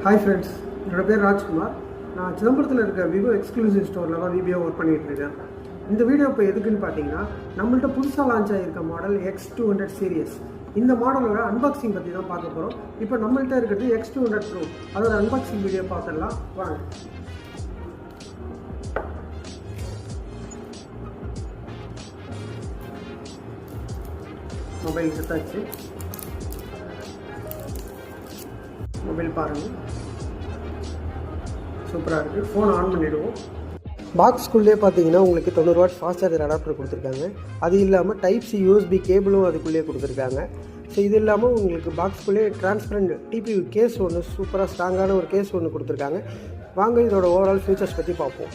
Hi friends, என்னோட பேர் ராஜ்குமார். நான் சிதம்பரத்தில் இருக்க விவோ எக்ஸ்க்ளூசிவ் ஸ்டோரில் தான் விபிஓ ஒர்க் பண்ணிகிட்டு இருக்கேன். இந்த வீடியோ இப்போ எதுக்குன்னு பார்த்தீங்கன்னா, நம்மள்ட்ட புதுசாக லான்ச் ஆகியிருக்க மாடல் X200 சீரியஸ். இந்த மாடலோட அன்பாக்சிங் பற்றி தான் பார்க்க போகிறோம். இப்போ நம்மள்ட்ட இருக்கிறது X200 Pro. அதோட அன்பாக்சிங் வீடியோ பார்த்துடலாம் வாங்க. மொபைல் எடுத்தாச்சு. மொபைல் பாருங்கள், சூப்பராக இருக்குது. ஃபோன் ஆன் பண்ணிவிடுவோம். பாக்ஸ்குள்ளே பார்த்தீங்கன்னா உங்களுக்கு 90 வாட் ஃபாஸ்ட் சார்ஜர் அடாப்டர் கொடுத்துருக்காங்க. அது இல்லாமல் டைப் சி யூஎஸ்பி கேபிளும் அதுக்குள்ளேயே கொடுத்துருக்காங்க. ஸோ இது இல்லாமல் உங்களுக்கு பாக்ஸ்குள்ளே டிரான்ஸ்பரண்ட் டிபியூ கேஸ் ஒன்று, சூப்பராக ஸ்ட்ராங்கான ஒரு கேஸ் ஒன்று கொடுத்துருக்காங்க. வாங்க இதோட ஓவரால் ஃபீச்சர்ஸ் பற்றி பார்ப்போம்.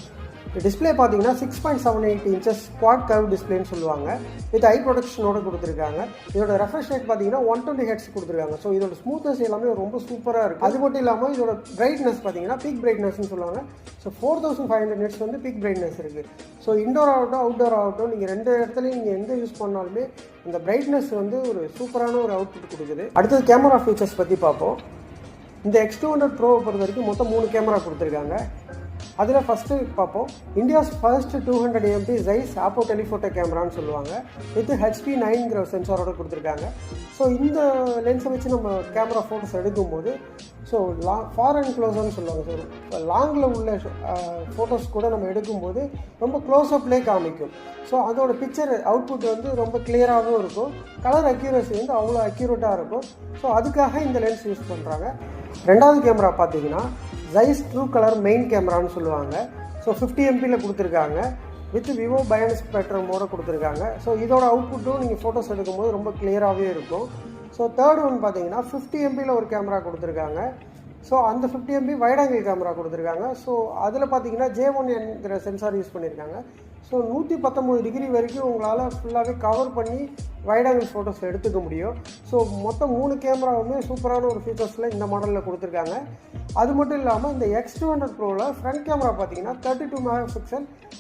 டிஸ்பிளே பார்த்தீங்கன்னா 6.78 inches குவாட் கர்வ் டிஸ்பிளேன்னு சொல்லுவாங்க. வித் ஐ ப்ரொடக்ஷனோட கொடுத்துருக்காங்க. இதோட ரெஃப்ரெஷ் ரேட் பார்த்தீங்கன்னா 120 Hz கொடுத்துருக்காங்க. ஸோ இதோட ஸ்மூத்னஸ் எல்லாமே ரொம்ப சூப்பராக இருக்குது. அது மட்டும் இல்லாமல் இதோட பிரைட்னஸ் பார்த்தீங்கன்னா பீக் பிரைட்னஸ்ன்னு சொல்லுவாங்க. ஸோ 4500 nits வந்து பீக் பிரைட்னஸ் இருக்குது. ஸோ இன்டோர் ஆகட்டும் அவுட்டோர் ஆகட்டும், நீங்கள் ரெண்டு இடத்துலையும் நீங்கள் எங்கே யூஸ் பண்ணாலுமே இந்த பிரைட்னஸ் வந்து ஒரு சூப்பரான ஒரு அவுட்புட் கொடுக்குது. அடுத்தது கேமரா ஃபீச்சர்ஸ் பற்றி பார்ப்போம். இந்த X200 Pro பொறுத்த வரைக்கும் மொத்தம் 3 கேமரா கொடுத்துருக்காங்க. அதில் ஃபஸ்ட்டு பார்ப்போம். India's first 200 MP Zeiss APO telephoto கேமரான்னு சொல்லுவாங்க. வித் HP9ங்கிற சென்சாரோட கொடுத்துருக்காங்க. ஸோ இந்த லென்ஸை வச்சு நம்ம கேமரா ஃபோட்டோஸ் எடுக்கும்போது ஸோ ஃபார் அண்ட் க்ளோஸர்னு சொல்லுவாங்க. ஸோ லாங்கில் உள்ள ஃபோட்டோஸ் கூட நம்ம எடுக்கும்போது ரொம்ப க்ளோஸ்அப்லேயே காமிக்கும். ஸோ அதோட பிக்சர் அவுட்புட் வந்து ரொம்ப கிளியராகவும் இருக்கும். கலர் அக்யூரசி வந்து அவ்வளோ அக்யூரேட்டாக இருக்கும். ஸோ அதுக்காக இந்த லென்ஸ் யூஸ் பண்ணுறாங்க. ரெண்டாவது கேமரா பார்த்தீங்கன்னா ஜைஸ் ட்ரூ கலர் மெயின் கேமரான்னு சொல்லுவாங்க. ஸோ 50 MPயில் கொடுத்துருக்காங்க. வித் விவோ பயன் ஸ்பெக்ட்ரம் மோட கொடுத்துருக்காங்க. ஸோ இதோட அவுட்புட்டும் நீங்கள் ஃபோட்டோஸ் எடுக்கும்போது ரொம்ப கிளியராகவே இருக்கும். ஸோ தேர்ட் ஒன் பார்த்தீங்கன்னா 50 MPயில் ஒரு கேமரா கொடுத்துருக்காங்க. ஸோ அந்த 50 MP வைட் ஆங்கிள் கேமரா கொடுத்துருக்காங்க. ஸோ அதில் பார்த்தீங்கன்னா J1Nங்கிற சென்சார் யூஸ் பண்ணியிருக்காங்க. ஸோ 119 டிகிரி வரைக்கும் உங்களால் ஃபுல்லாகவே கவர் பண்ணி வைட் ஆங்கிள் ஃபோட்டோஸ் எடுத்துக்க முடியும். ஸோ மொத்தம் 3 கேமராவுமே சூப்பரான ஒரு ஃபீச்சர்ஸில் இந்த மாடலில் கொடுத்துருக்காங்க. அது மட்டும் இல்லாமல் இந்த X200 Proவில் ஃப்ரண்ட் கேமரா பார்த்தீங்கன்னா 32 MP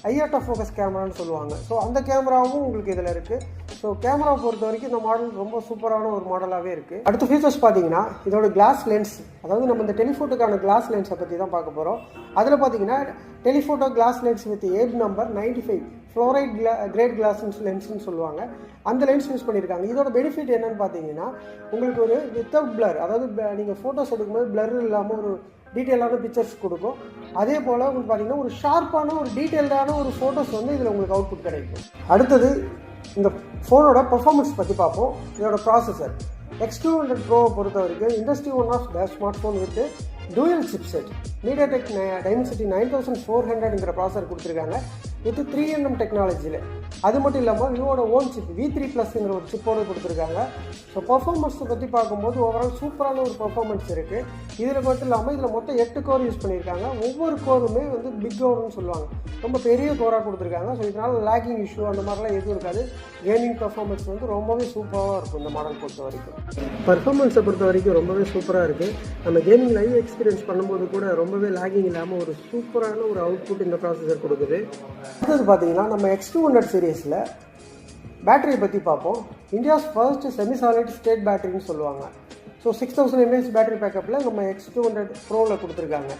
eye out of focus கேமரான்னு சொல்லுவாங்க. ஸோ அந்த கேமராவும் உங்களுக்கு இதில் இருக்குது. ஸோ கேமரா பொறுத்த வரைக்கும் இந்த மாடல் ரொம்ப சூப்பரான ஒரு மாடலாகவே இருக்குது. அடுத்த ஃபீச்சர்ஸ் பார்த்தீங்கன்னா இதோட கிளாஸ் லென்ஸ், அதாவது நம்ம இந்த டெலிஃபோட்டோக்கான கிளாஸ் லென்ஸை பற்றி தான் பார்க்க போகிறோம். அதில் பார்த்தீங்கன்னா telephoto glass lens with Abbe number 95 fluorite grade glass லென்ஸ்னு சொல்லுவாங்க. அந்த லென்ஸ் யூஸ் பண்ணியிருக்காங்க. இதோட பெனிஃபிட் என்னென்னு பார்த்தீங்கன்னா உங்களுக்கு ஒரு வித்தவுட் பிளர், அதாவது நீங்கள் ஃபோட்டோஸ் எடுக்கும்போது பிளர் இல்லாமல் ஒரு டீட்டெயிலான பிக்சர்ஸ் கொடுக்கும். அதே போல் உங்களுக்கு பார்த்தீங்கன்னா ஒரு ஷார்ப்பான ஒரு டீட்டெயில்டான ஒரு ஃபோட்டோஸ் வந்து இதில் உங்களுக்கு அவுட்புட் கிடைக்கும். அடுத்தது இந்த ஃபோனோட பர்ஃபார்மன்ஸ் பற்றி பார்ப்போம். இதோட ப்ராசஸர் X200 Pro பொறுத்த வரைக்கும் industry one of the smartphone with dual chipset MediaTek Dimensity 9400ங்கிற ப்ராசஸர் கொடுத்துருக்காங்க. வித் 3nm டெக்னாலஜியில். அது மட்டும் இல்லாமல் விவோட ஓன் சிப் V3+ங்கிற ஒரு சிப்போடு கொடுத்துருக்காங்க. ஸோ பர்ஃபார்மன்ஸை பற்றி பார்க்கும்போது ஓவரால் சூப்பரான ஒரு பர்ஃபார்மன்ஸ் இருக்குது. இதில் மட்டும் இல்லாமல் இதில் மொத்தம் 8 கோர் யூஸ் பண்ணியிருக்காங்க. ஒவ்வொரு கோருமே வந்து பிக் கோர்னு சொல்லுவாங்க, ரொம்ப பெரிய கோராக கொடுத்துருக்காங்க. ஸோ இதனால் லேக்கிங் இஷ்யூ அந்த மாதிரிலாம் எதுவும் இருக்காது. கேமிங் பர்ஃபார்மன்ஸ் வந்து ரொம்பவே சூப்பராக இருக்கும் இந்த மாடல் பொறுத்த வரைக்கும். பர்ஃபார்மன்ஸை பொறுத்த வரைக்கும் ரொம்பவே சூப்பராக இருக்குது. நம்ம கேமிங் லைவ் எக்ஸ்பீரியன்ஸ் பண்ணும்போது கூட ரொம்பவே லேக்கிங் இல்லாமல் ஒரு சூப்பரான ஒரு அவுட்புட் இந்த ப்ராசஸர் கொடுக்குது. அடுத்தது பார்த்தீங்கன்னா நம்ம X200 சீரியஸில் பேட்டரியை பற்றி பார்ப்போம். India's first semi solid state பேட்டரின்னு சொல்லுவாங்க. ஸோ 6000 mAh பேட்டரி பேக்கப்பில் நம்ம X200 Proவில் கொடுத்துருக்காங்க.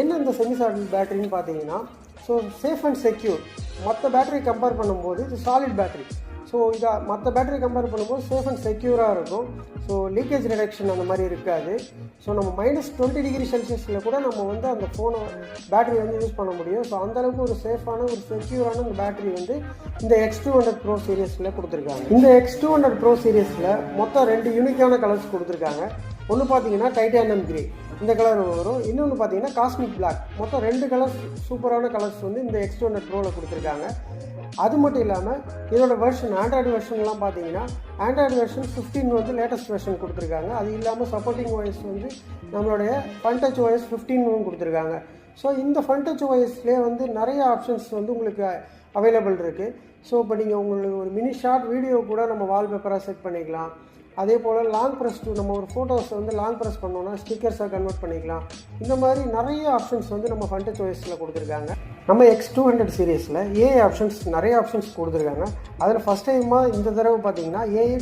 என்ன இந்த செமி சாலிட் பேட்டரின்னு பார்த்தீங்கன்னா, ஸோ சேஃப் அண்ட் செக்யூர். மற்ற பேட்டரி கம்பேர் பண்ணும்போது இது சாலிட் பேட்டரி. ஸோ இதை மற்ற பேட்டரி கம்பேர் பண்ணும்போது சேஃப் அண்ட் செக்யூராக இருக்கும். ஸோ லீக்கேஜ் ரிடக்ஷன் அந்த மாதிரி இருக்காது. ஸோ நம்ம -20 டிகிரி செல்சியஸில் கூட நம்ம வந்து அந்த ஃபோனை பேட்டரி வந்து யூஸ் பண்ண முடியும். ஸோ அந்தளவுக்கு ஒரு சேஃபான ஒரு செக்யூரான ஒரு பேட்டரி வந்து இந்த X200 Pro சீரியஸில் கொடுத்துருக்காங்க. இந்த X200 Pro சீரியஸில் மொத்தம் 2 யூனிக்கான கலர்ஸ் கொடுத்துருக்காங்க. ஒன்று பார்த்தீங்கன்னா டைட்டானியம் கிரே, இந்த கலர் வரும். இன்னொன்று பார்த்தீங்கன்னா காஸ்மிக் பிளாக். மொத்தம் 2 கலர்ஸ், சூப்பரான கலர்ஸ் வந்து இந்த X200 Proவில் கொடுத்துருக்காங்க. அது மட்டும் இல்லாமல் இதோட வெர்ஷன், ஆண்ட்ராய்டு வெர்ஷன்லாம் பார்த்தீங்கன்னா ஆண்ட்ராய்டு வெர்ஷன் 15 வந்து லேட்டஸ்ட் வெர்ஷன் கொடுத்துருக்காங்க. அது இல்லாமல் சப்போர்ட்டிங் வாய்ஸ் வந்து நம்மளுடைய ஃபன் டச் OS 15 கொடுத்துருக்காங்க. ஸோ இந்த ஃபன் டச் OSலேயே வந்து நிறைய ஆப்ஷன்ஸ் வந்து உங்களுக்கு அவைலபிள் இருக்குது. ஸோ இப்போ நீங்கள் உங்களுக்கு ஒரு மினி ஷார்ட் வீடியோ கூட நம்ம வால்பேப்பராக செட் பண்ணிக்கலாம். அதே போல் லாங் ப்ரெஸ் டூ, நம்ம ஒரு ஃபோட்டோஸ் வந்து லாங் ப்ரெஸ் பண்ணோன்னா ஸ்டிக்கர்ஸாக கன்வெர்ட் பண்ணிக்கலாம். இந்த மாதிரி நிறைய ஆப்ஷன்ஸ் வந்து நம்ம ஃபன் டச் OSல கொடுத்துருக்காங்க. நம்ம X200 சீரியஸில் ஏஐ ஆப்ஷன்ஸ் நிறைய ஆப்ஷன்ஸ் கொடுத்துருக்காங்க. அதில் ஃபஸ்ட் டைமாக இந்த தடவை பார்த்தீங்கன்னா ஏஐ